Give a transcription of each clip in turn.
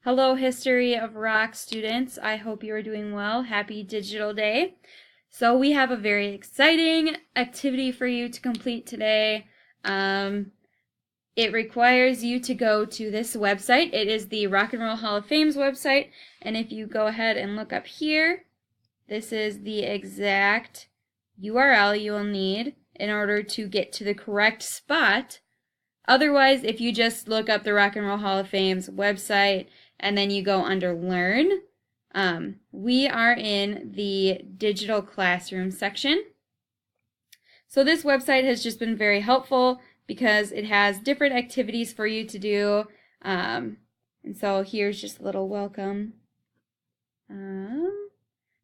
Hello, History of Rock students. I hope you are doing well. Happy Digital Day. So we have a very exciting activity for you to complete today. It requires you to go to this website. It is the Rock and Roll Hall of Fame's website. And if you go ahead and look up here, this is the exact URL you will need in order to get to the correct spot. Otherwise, if you just look up the Rock and Roll Hall of Fame's website and then you go under Learn, we are in the Digital Classroom section. So this website has just been very helpful because it has different activities for you to do. And so here's just a little welcome.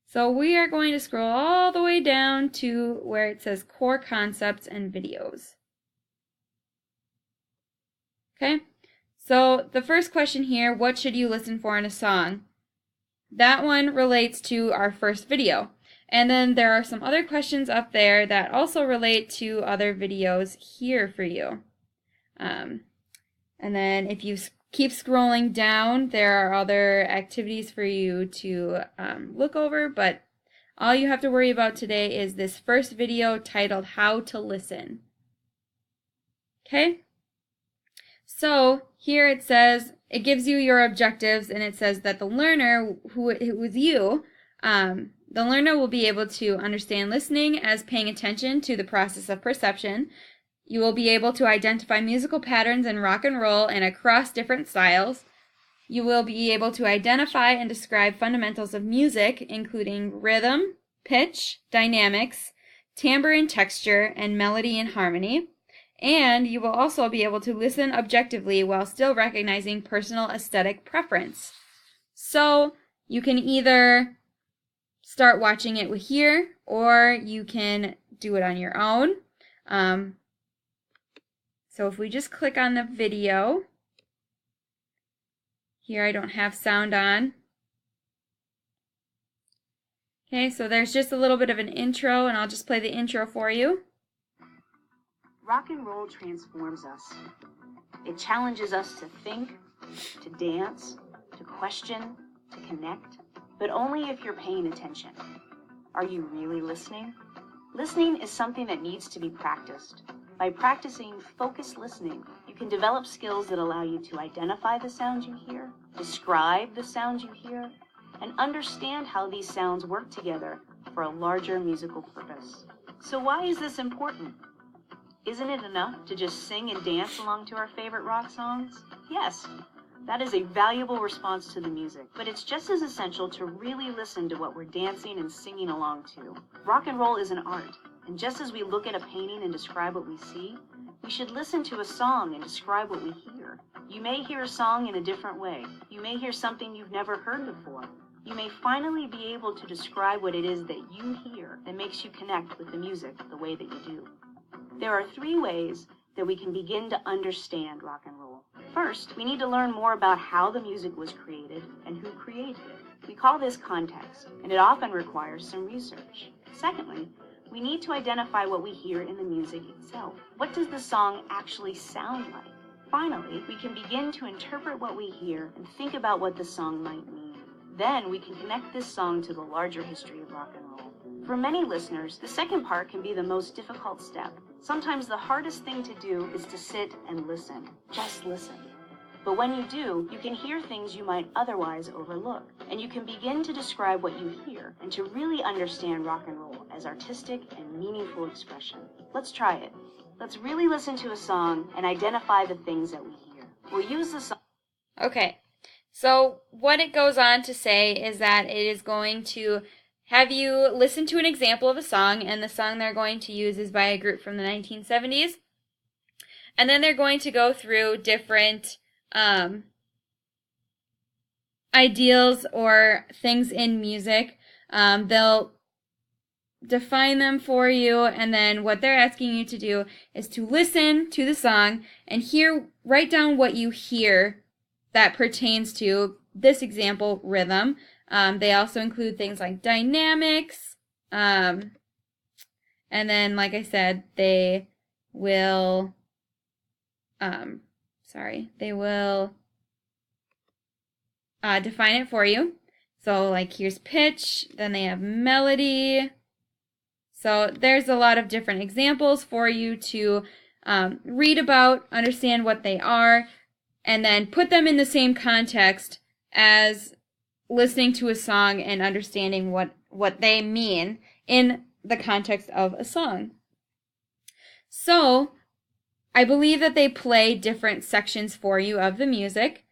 So we are going to scroll all the way down to where it says Core Concepts and Videos. Okay, so the first question here, what should you listen for in a song? That one relates to our first video. And then there are some other questions up there that also relate to other videos here for you. And then if you keep scrolling down, there are other activities for you to look over, but all you have to worry about today is this first video titled How to Listen. Okay? So here it says, it gives you your objectives, and it says that the learner, who is you, the learner will be able to understand listening as paying attention to the process of perception. You will be able to identify musical patterns in rock and roll and across different styles. You will be able to identify and describe fundamentals of music, including rhythm, pitch, dynamics, timbre and texture, and melody and harmony. And you will also be able to listen objectively while still recognizing personal aesthetic preference. So you can either start watching it here, or you can do it on your own. So if we just click on the video, here I don't have sound on. Okay, so there's just a little bit of an intro, and I'll just play the intro for you. Rock and roll transforms us. It challenges us to think, to dance, to question, to connect, but only if you're paying attention. Are you really listening? Listening is something that needs to be practiced. By practicing focused listening, you can develop skills that allow you to identify the sounds you hear, describe the sounds you hear, and understand how these sounds work together for a larger musical purpose. So why is this important? Isn't it enough to just sing and dance along to our favorite rock songs? Yes, that is a valuable response to the music, but it's just as essential to really listen to what we're dancing and singing along to. Rock and roll is an art, and just as we look at a painting and describe what we see, we should listen to a song and describe what we hear. You may hear a song in a different way. You may hear something you've never heard before. You may finally be able to describe what it is that you hear that makes you connect with the music the way that you do. There are 3 ways that we can begin to understand rock and roll. First, we need to learn more about how the music was created and who created it. We call this context, and it often requires some research. Secondly, we need to identify what we hear in the music itself. What does the song actually sound like? Finally, we can begin to interpret what we hear and think about what the song might mean. Then we can connect this song to the larger history of rock and roll. For many listeners, the second part can be the most difficult step. Sometimes the hardest thing to do is to sit and listen. Just listen. But when you do, you can hear things you might otherwise overlook. And you can begin to describe what you hear and to really understand rock and roll as artistic and meaningful expression. Let's try it. Let's really listen to a song and identify the things that we hear. We'll use the song. Okay, so what it goes on to say is that it is going to have you listen to an example of a song, and the song they're going to use is by a group from the 1970s. And then they're going to go through different ideals or things in music. They'll define them for you, and then what they're asking you to do is to listen to the song and write down what you hear that pertains to this example, rhythm. They also include things like dynamics, and then, like I said, they will define it for you. So like here's pitch, then they have melody. So there's a lot of different examples for you to read about, understand what they are, and then put them in the same context as listening to a song and understanding what they mean in the context of a song. So I believe that they play different sections for you of the music,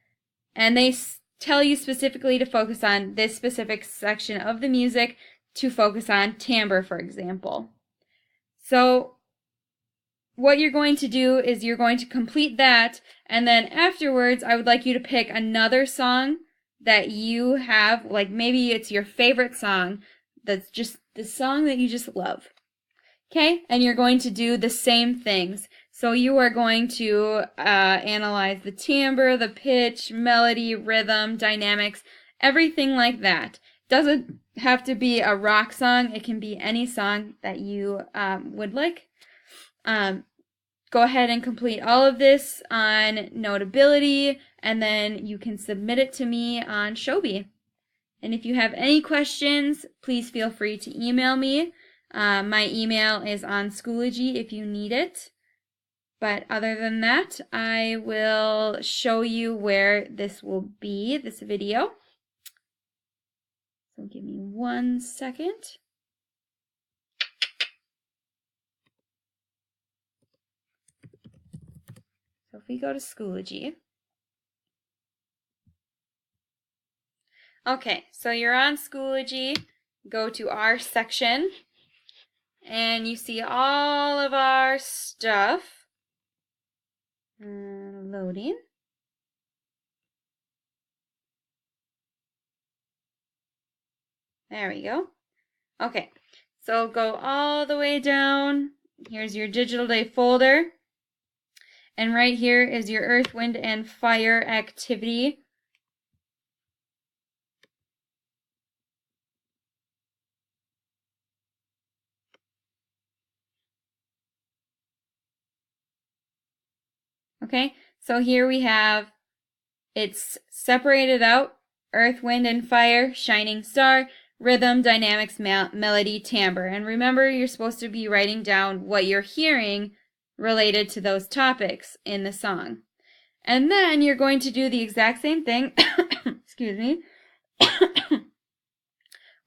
and they tell you specifically to focus on this specific section of the music, to focus on timbre, for example. So what you're going to do is you're going to complete that, and then afterwards I would like you to pick another song that you have, like maybe it's your favorite song, that's just the song that you just love. Okay, and you're going to do the same things. So you are going to analyze the timbre, the pitch, melody, rhythm, dynamics, everything like that. Doesn't have to be a rock song. It can be any song that you would like. Go ahead and complete all of this on Notability, and then you can submit it to me on Showbie. And if you have any questions, please feel free to email me. My email is on Schoology if you need it. But other than that, I will show you where this will be, this video. So give me 1 second. So if we go to Schoology. Okay, so you're on Schoology. Go to our section, and you see all of our stuff. Loading. There we go. Okay, so go all the way down. Here's your Digital Day folder. And right here is your Earth, Wind, and Fire activity. Okay, so here we have, it's separated out, Earth, Wind, and Fire, Shining Star, Rhythm, Dynamics, Melody, Timbre. And remember, you're supposed to be writing down what you're hearing related to those topics in the song. And then you're going to do the exact same thing, excuse me,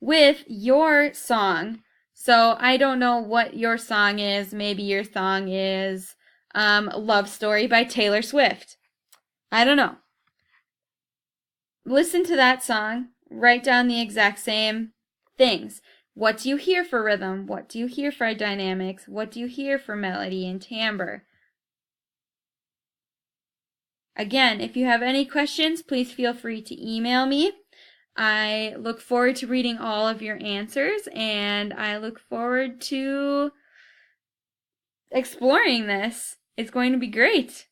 with your song. So I don't know what your song is. Maybe your song is Love Story by Taylor Swift. I don't know. Listen to that song. Write down the exact same things. What do you hear for rhythm? What do you hear for dynamics? What do you hear for melody and timbre? Again, if you have any questions, please feel free to email me. I look forward to reading all of your answers, and I look forward to exploring this. It's going to be great.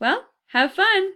Well, have fun!